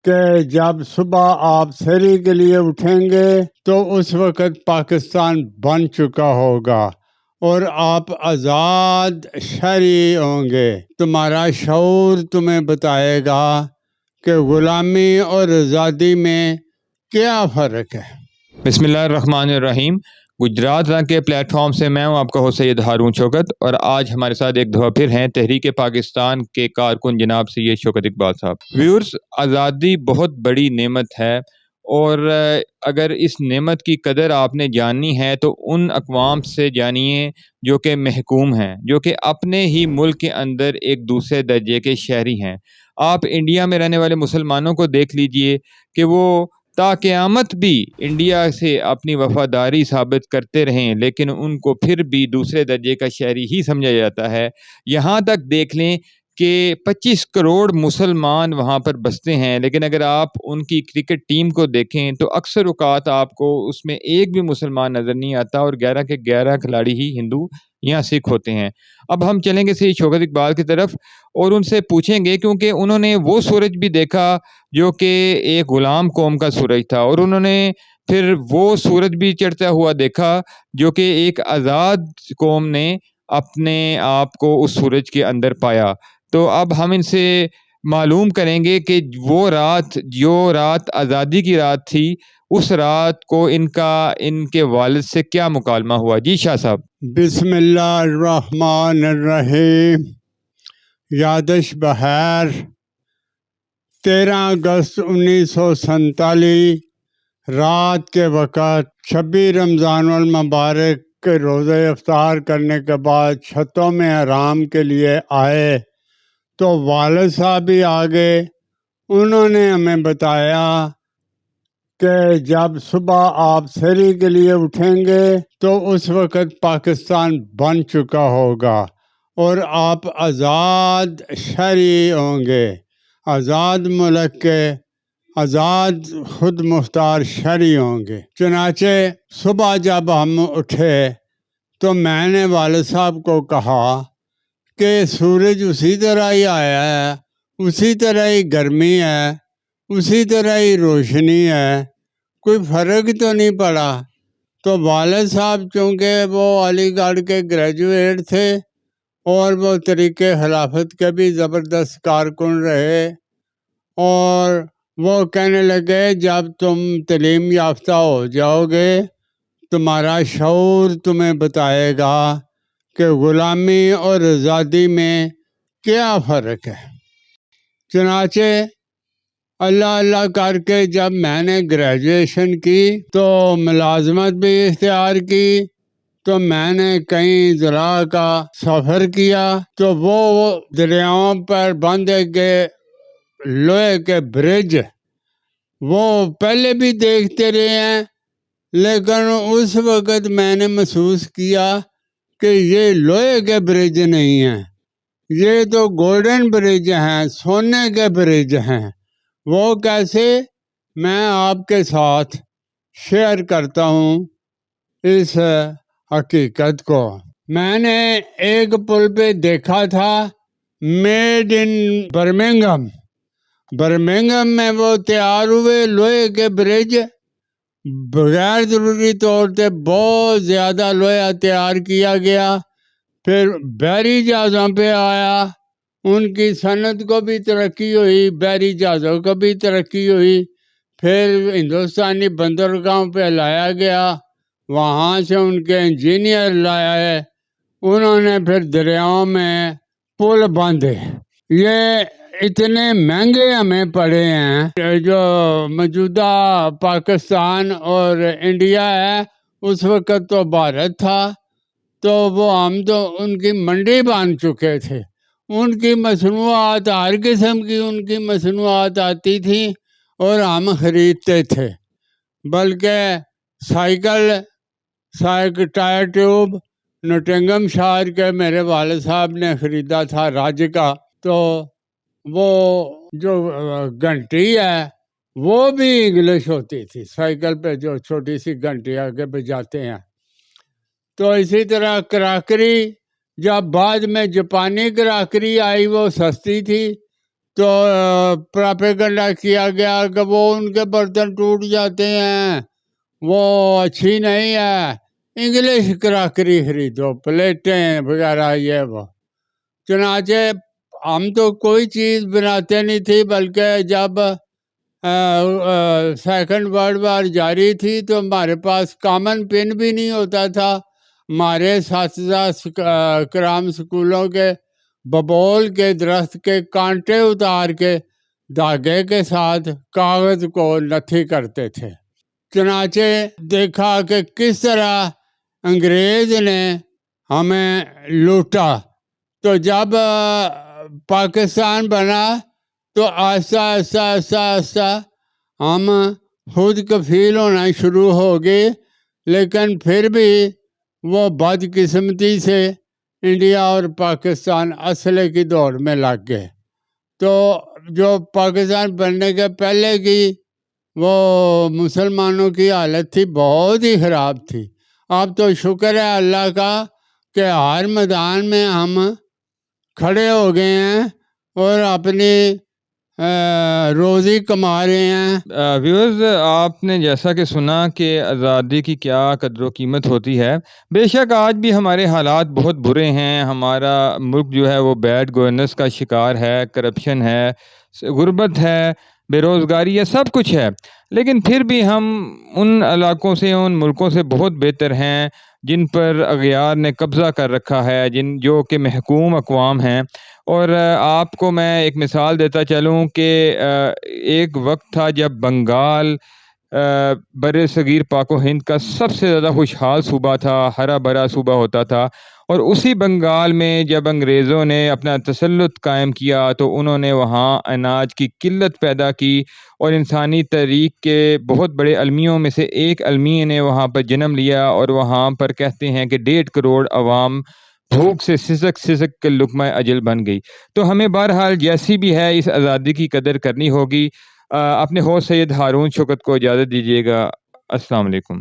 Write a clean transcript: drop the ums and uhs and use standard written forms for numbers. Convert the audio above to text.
کہ جب صبح آپ سحری کے لیے اٹھیں گے تو اس وقت پاکستان بن چکا ہوگا اور آپ آزاد شہری ہوں گے۔ تمہارا شعور تمہیں بتائے گا کہ غلامی اور آزادی میں کیا فرق ہے۔ بسم اللہ الرحمن الرحیم۔ گجرات رنگ کے پلیٹ فارم سے میں ہوں آپ کا ہوسٹ سید ہارون شوکت، اور آج ہمارے ساتھ ایک دفعہ پھر ہیں تحریک پاکستان کے کارکن جناب سید شوکت اقبال صاحب۔ ویورز، آزادی بہت بڑی نعمت ہے، اور اگر اس نعمت کی قدر آپ نے جاننی ہے تو ان اقوام سے جانیے جو کہ محکوم ہیں، جو کہ اپنے ہی ملک کے اندر ایک دوسرے درجے کے شہری ہیں۔ آپ انڈیا میں رہنے والے مسلمانوں کو دیکھ لیجئے کہ وہ تا قیامت بھی انڈیا سے اپنی وفاداری ثابت کرتے رہیں، لیکن ان کو پھر بھی دوسرے درجے کا شہری ہی سمجھا جاتا ہے۔ یہاں تک دیکھ لیں کہ 25 کروڑ مسلمان وہاں پر بستے ہیں، لیکن اگر آپ ان کی کرکٹ ٹیم کو دیکھیں تو اکثر اوقات آپ کو اس میں ایک بھی مسلمان نظر نہیں آتا، اور 11 کے 11 کھلاڑی ہی ہندو یا سکھ ہوتے ہیں۔ اب ہم چلیں گے سید شوکت اقبال کی طرف اور ان سے پوچھیں گے، کیونکہ انہوں نے وہ سورج بھی دیکھا جو کہ ایک غلام قوم کا سورج تھا، اور انہوں نے پھر وہ سورج بھی چڑھتا ہوا دیکھا جو کہ ایک آزاد قوم نے اپنے آپ کو اس سورج کے اندر پایا۔ تو اب ہم ان سے معلوم کریں گے کہ وہ رات جو رات آزادی کی رات تھی، اس رات کو ان کے والد سے کیا مکالمہ ہوا۔ جی شاہ صاحب۔ بسم اللہ الرحمن الرحیم۔ یادش بخیر، 13 اگست 1947 رات کے وقت 26 رمضان المبارک کے روزہ افطار کرنے کے بعد چھتوں میں آرام کے لیے آئے تو والد صاحب بھی آ گئے۔ انہوں نے ہمیں بتایا کہ جب صبح آپ سحری کے لیے اٹھیں گے تو اس وقت پاکستان بن چکا ہوگا اور آپ آزاد شہری ہوں گے، آزاد ملک کے آزاد خود مختار شہری ہوں گے۔ چنانچہ صبح جب ہم اٹھے تو میں نے والد صاحب کو کہا کہ سورج اسی طرح ہی آیا ہے، اسی طرح ہی گرمی ہے، اسی طرح ہی روشنی ہے، کوئی فرق تو نہیں پڑا۔ تو والد صاحب چونکہ وہ علی گڑھ کے گریجویٹ تھے اور وہ طریقے خلافت کے بھی زبردست کارکن رہے، اور وہ کہنے لگے جب تم تعلیم یافتہ ہو جاؤ گے تمہارا شعور تمہیں بتائے گا کہ غلامی اور آزادی میں کیا فرق ہے۔ چنانچہ اللہ اللہ کر کے جب میں نے گریجویشن کی تو ملازمت بھی اختیار کی، تو میں نے کئی ضلع کا سفر کیا، تو وہ دریاؤں پر بندھے گئے لوہے کے برج وہ پہلے بھی دیکھتے رہے ہیں، لیکن اس وقت میں نے محسوس کیا کہ یہ لوہے کے برج نہیں ہیں، یہ تو گولڈن برج ہیں، سونے کے برج ہیں۔ وہ کیسے؟ میں آپ کے ساتھ شیئر کرتا ہوں اس حقیقت کو۔ میں نے ایک پل پہ دیکھا تھا میڈ ان برمنگھم میں وہ تیار ہوئے لوہے کے برج، بغیر ضروری طور پہ بہت زیادہ لوہا تیار کیا گیا، پھر بحری جہازوں پہ آیا، ان کی صنعت کو بھی ترقی ہوئی، بحری جہازوں کو بھی ترقی ہوئی، پھر ہندوستانی بندرگاہوں پہ لایا گیا، وہاں سے ان کے انجینئر لائے، انہوں نے پھر دریاؤں میں پل باندھے۔ یہ اتنے مہنگے ہمیں پڑے ہیں۔ جو موجودہ پاکستان اور انڈیا ہے، اس وقت تو بھارت تھا، تو وہ ہم تو ان کی منڈی باندھ چکے تھے، ان کی مصنوعات ہر قسم کی ان کی مصنوعات آتی تھی اور ہم خریدتے تھے، بلکہ سائیکل ٹائر ٹیوب نوٹنگم شہر کے میرے والد صاحب نے خریدا تھا راج کا، تو وہ جو گھنٹی ہے وہ بھی انگلش ہوتی تھی، سائیکل پہ جو چھوٹی سی گھنٹی آگے بجاتے ہیں۔ تو اسی طرح کراکری، جب بعد میں جاپانی کراکری آئی وہ سستی تھی، تو پراپیگنڈا کیا گیا کہ وہ ان کے برتن ٹوٹ جاتے ہیں، وہ اچھی نہیں ہے، انگلش کراکری خریدو، پلیٹیں وغیرہ یہ وہ۔ چنانچہ ہم تو کوئی چیز بناتے نہیں تھی، بلکہ جب سیکنڈ ورلڈ وار جاری تھی تو ہمارے پاس کامن پن بھی نہیں ہوتا تھا۔ ہمارے اساتذہ کرام سکولوں کے ببول کے درخت کے کانٹے اتار کے دھاگے کے ساتھ کاغذ کو نتھی کرتے تھے۔ چنانچہ دیکھا کہ کس طرح انگریز نے ہمیں لوٹا، تو جب پاکستان بنا تو آہستہ آہستہ آہستہ آہستہ ہم خود کفیل ہونا شروع ہو گئے، لیکن پھر بھی وہ بدقسمتی سے انڈیا اور پاکستان اسلحے کی دوڑ میں لگ گئے۔ تو جو پاکستان بننے کے پہلے کی وہ مسلمانوں کی حالت تھی بہت ہی خراب تھی۔ اب تو شکر ہے اللہ کا کہ ہر میدان میں ہم کھڑے ہو گئے ہیں اور اپنی روزی کما رہے ہیں۔ ویورز، آپ نے جیسا کہ سنا کہ آزادی کی کیا قدر و قیمت ہوتی ہے، بے شک آج بھی ہمارے حالات بہت برے ہیں، ہمارا ملک جو ہے وہ بیڈ گورننس کا شکار ہے، کرپشن ہے، غربت ہے، بے روزگاری ہے، سب کچھ ہے، لیکن پھر بھی ہم ان علاقوں سے، ان ملکوں سے بہت بہتر ہیں جن پر اغیار نے قبضہ کر رکھا ہے، جو کہ محکوم اقوام ہیں۔ اور آپ کو میں ایک مثال دیتا چلوں کہ ایک وقت تھا جب بنگال بر صغیر پاک و ہند کا سب سے زیادہ خوشحال صوبہ تھا، ہرا بھرا صوبہ ہوتا تھا، اور اسی بنگال میں جب انگریزوں نے اپنا تسلط قائم کیا تو انہوں نے وہاں اناج کی قلت پیدا کی، اور انسانی تاریخ کے بہت بڑے المیوں میں سے ایک المیہ نے وہاں پر جنم لیا، اور وہاں پر کہتے ہیں کہ 1.5 کروڑ عوام بھوک سے سسک سسک کے لقمہ اجل بن گئی۔ تو ہمیں بہرحال جیسی بھی ہے اس آزادی کی قدر کرنی ہوگی۔ اپنے ہوسٹ سید ہارون شوکت کو اجازت دیجیے گا۔ السلام علیکم۔